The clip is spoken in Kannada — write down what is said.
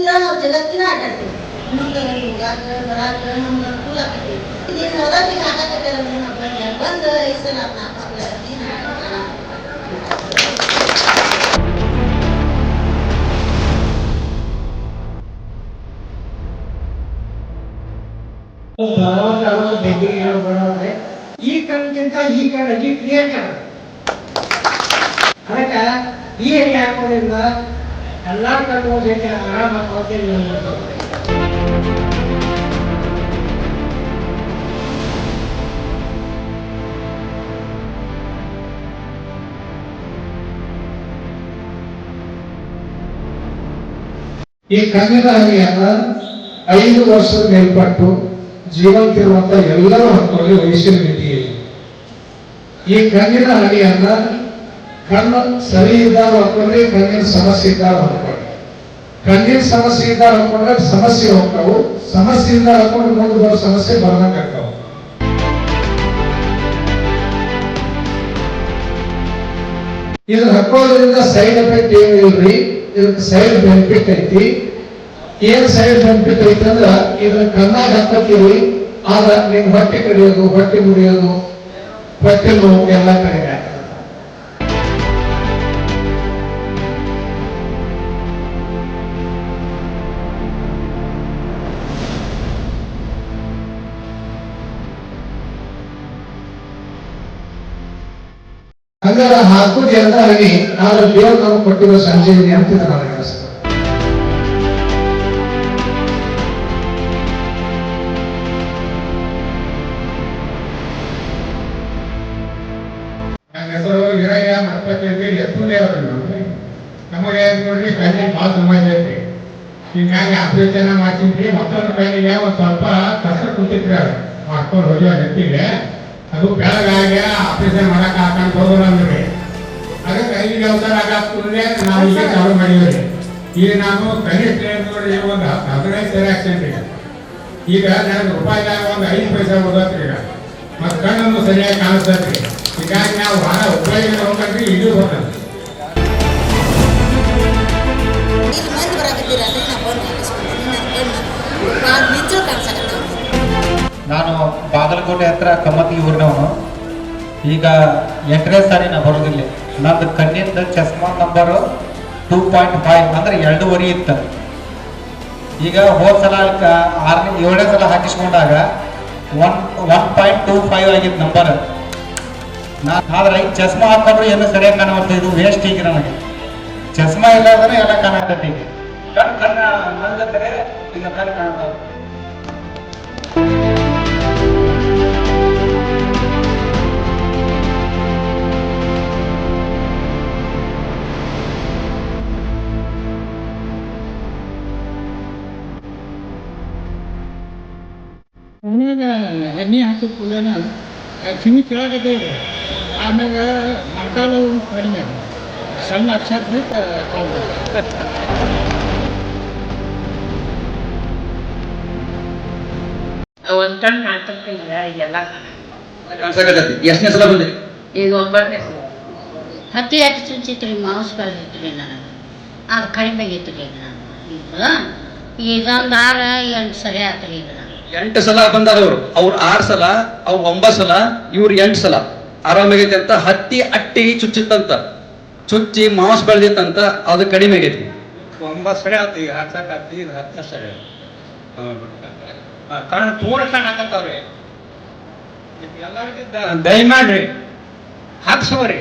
ಹಿಂಗಿದ್ರ ನಾವು ಜಗತ್ತಿನ ಆಟಾಡ್ತೀವಿ. ಹೋಗಾಕ ಬರಾಕ ನಮ್ಗೆ ಅನುಕೂಲ ಆಗ್ತೈತಿ. ಇದೇನು ಮೊದಲಿಗೆ ಹಾಕಕತ್ತಾರ ಬಂದು 5 ಸಲ 4 ಸಲ ಈ ಕಣ್ಣಿಂತ ಈ ಕಣ್ಣಿ ಕ್ರಿಯೇಟ್ ಅದಕ್ಕೆ ಈ ಎಣ್ಣೆ ಹಾಕೋದ್ರಿಂದ ಎಲ್ಲ ಕಣ್ಣು ಜೊತೆ ಆರಾಮಾಗಿ ಈ ಕಣ್ಣಿನ ಹನಿಯನ್ನ 5 ವರ್ಷದ ಮೇಲ್ಪಟ್ಟು ಜೀವಂತಿರುವಂತ ಎಲ್ಲರೂ ಹಾಕೊಳ್ಳಿ ವಯಸ್ಸಿನ ಮಿತಿಯಲ್ಲಿ. ಈ ಕಣ್ಣಿನ ಹನಿಯನ್ನ ಕಣ್ಣು ಸರಿ ಇದ್ದಾಗ ಹಾಕೊಂಡ್ರೆ ಕಣ್ಣಿನ ಸಮಸ್ಯೆ ಇದ್ದಾಗ ಹಾಕೊಳ್ಳಿ. ಕಣ್ಣಿನ ಸಮಸ್ಯೆ ಇದ್ದಾಗ ಹಾಕೊಂಡ್ರೆ ಸಮಸ್ಯೆ ಹೋಗ್ತಾವು, ಸಮಸ್ಯೆ ಇದ್ದಾಗ ಹಾಕೊಂಡ್ರೆ ಮುಂದೆ ಬರೋ ಸಮಸ್ಯೆ ಬರ್ದಂಗ ಆಗ್ತಾವ. ಇದು ಹಾಕೋದ್ರಿಂದ ಸೈಡ್ ಎಫೆಕ್ಟ್ ಏನು ಇಲ್ರಿ, ಇದಕ್ಕೆ ಸೈಡ್ ಬೆನಿಫಿಟ್ ಐತಿ. ಏನ್ ಸೈಡ್ ಬೆನಿಫಿಟ್ ಐತಿ ಅಂದ್ರ ಇದನ್ನ ಕಣ್ಣಾಗ ಹಾಕತ್ತೀವಿ, ಆದ್ರ ನಿಮ್ ಹೊಟ್ಟೆ ಕಡಿಯೋದು, ಹೊಟ್ಟೆ ಮುಡಿಯೋದು, ಹೊಟ್ಟೆ ನೋವು ಎಲ್ಲ ಕಡಿಮೆ ಆಗ್ತದೆ. ಹಂಗಾರ ಹಾಕುದು ಎಲ್ಲ ಆಗಿ ಆದ್ರೆ ದೇವ್ರು ನಮ್ಗೆ ಕೊಟ್ಟಿರೋ ಸಂಜೀವಿನಿ ಅಂತ ನನಗೆ ಅನಿಸ್ತದೆ. ನನ್ನ ಹೆಸರು ವೀರಯ್ಯ ಮಠಪತಿ ಎತ್ತುಲೇ ಅವರು. ನಮಗೆ ನೋಡ್ರಿ ಕಣ್ಣಿಗೆ ಭಾಳ ಸಮಸ್ಯೆ ಐತಿ. ಹೀಗಾಗಿ ಆಪರೇಷನ್ ಮಾಡ್ತಿದ್ರಿ. ಮತ್ತೊಂದು ಕಣ್ಣಿಗೆ ಒಂದು ಸ್ವಲ್ಪ ಕಸರು ಕುಂತಿದ್ರಿ, ಅದು ಮಾಡ್ಕೊಂಡು ಹೋಗ್ಯೋ ನೆತ್ತಿಗೆ ಅದು ಬೆಳಗಾಗಿ ಆಪರೇಷನ್ ಮಾಡಕ್ ಹಾಕೊಂಡು ಹೋಗೋಣ ಅಂದ್ರಿ. ಅದಕ್ಕೆ ಐದು ಅವತಾರ ಆಗಕ್ಕೆ ನಾವು ಈಗ ಚಾಲು ಮಾಡಿದ್ರಿ. ಈಗ ನಾನು ಕನಿಷ್ಠ ನೋಡಿ ಒಂದು 15 ಸರಿ ಹಾಕ್ತೇನೆ ರೀ. ಈಗ ನನಗೆ ರೂಪಾಯಿದಾಗ ಒಂದು 5 ಪೈಸೆ ಓದತ್ರಿ. ಈಗ ಮತ್ತು ಕಣ್ಣನ್ನು ಸರಿಯಾಗಿ ಕಾಣಿಸ್ತೈತ್ರಿ. ಹೀಗಾಗಿ ನಾವು ವಾರ ಉಪಯೋಗ ಹೋಗ್ರಿ, ಇದು ಹೋಗ್ತದೆ. ನಾನು ಬಾಗಲಕೋಟೆ ಹತ್ರ ಕಮ್ಮತಿ ಊರಿನವನು. ಈಗ 8ನೇ ಸಾರಿ ನಾ ಬರೋದಿಲ್ಲ. ನಂದು ಕಣ್ಣಿಂದ ಚಸ್ಮಾ ನಂಬರು 2.5 ಅಂದ್ರೆ 2.5 ಇತ್ತು. ಈಗ ಹೋದ ಸಲ 7ನೇ ಸಲ ಹಾಕಿಸ್ಕೊಂಡಾಗ 1.25 ಆಗಿತ್ತು ನಂಬರ್. ಆದ್ರೆ ಈಗ ಚಸ್ಮಾ ಹಾಕೊಂಡ್ರು ಏನು ಸರಿಯಾಗಿ ಕಾಣುತ್ತೆ. ಇದು ವೇಸ್ಟ್ ಈಗ ನನಗೆ ಚಸ್ಮಾ ಇಲ್ಲದ್ರೆ ಎಲ್ಲ ಕಾಣತೈತಿ. ಈಗ ಕಣ್ಣ ನಂದ್ರೆ ಈಗ ಕಣ್ಣು ಕಾಣ್ತಾವೆ. ಅವನಾಗ ಎಣ್ಣೆ ಹಾಕಿ ಕೂಡನ ಕಿವಿ ಕೆಳಗಡೆ ಇದೆ. ಆಮ್ಯಾಗ ಮೊಣಕಾಲು ಕಡಿಮೆ ಸಣ್ಣ ಅಕ್ಷರ ಒಂದ್ ನಾಟಕ ಎಲ್ಲ ಎಷ್ಟನೇ ಸಲ ಬಂದ್ರಿ? ಈಗ 9ನೇ ಸಲ. ಹತ್ತಿ ಯಾಕೆ ಚುಚ್ಚಿತ್ರಿ, ಮಾಂಸ ಕಳೆದಿತ್ರಿ ನನಗೆ. ಅದು ಕಡಿಮೆ ಆಗಿತ್ತು ರೀ ನಾನು. ಇದೊಂದು 8 ಸರಿ ಆತ್ರಿ. ಈಗ 8 ಸಲ ಬಂದಾರವ್ರು. ಅವ್ರು 6 ಸಲ, ಅವ್ರು 9 ಸಲ, ಇವ್ರು 8 ಸಲ ಆರಾಮಾಗೈತಿ ಅಂತ. ಹತ್ತಿ ಅಟ್ಟಿಗೆ ಚುಚ್ಚಿತ್ತಂತ, ಚುಚ್ಚಿ ಮಾಂಸ ಬೆಳೆದಿತ್ತಂತ, ಅದು ಕಡಿಮೆ ಆಗೈತಿ. 9 ಸರಿ ಆಯ್ತು. ಈಗ ಹತ್ತಕ್ಕೆ ಈಗ 10 ಸರಿ ಕಣ್ಣು ಪೂರ ಕಣ್ಣು ಹಾಕತ್ತವ್ರಿ. ಎಲ್ಲರಿಗಿದ್ದ ದಯಮಾಡ್ರಿ ಹಾಕ್ಸೋರಿ.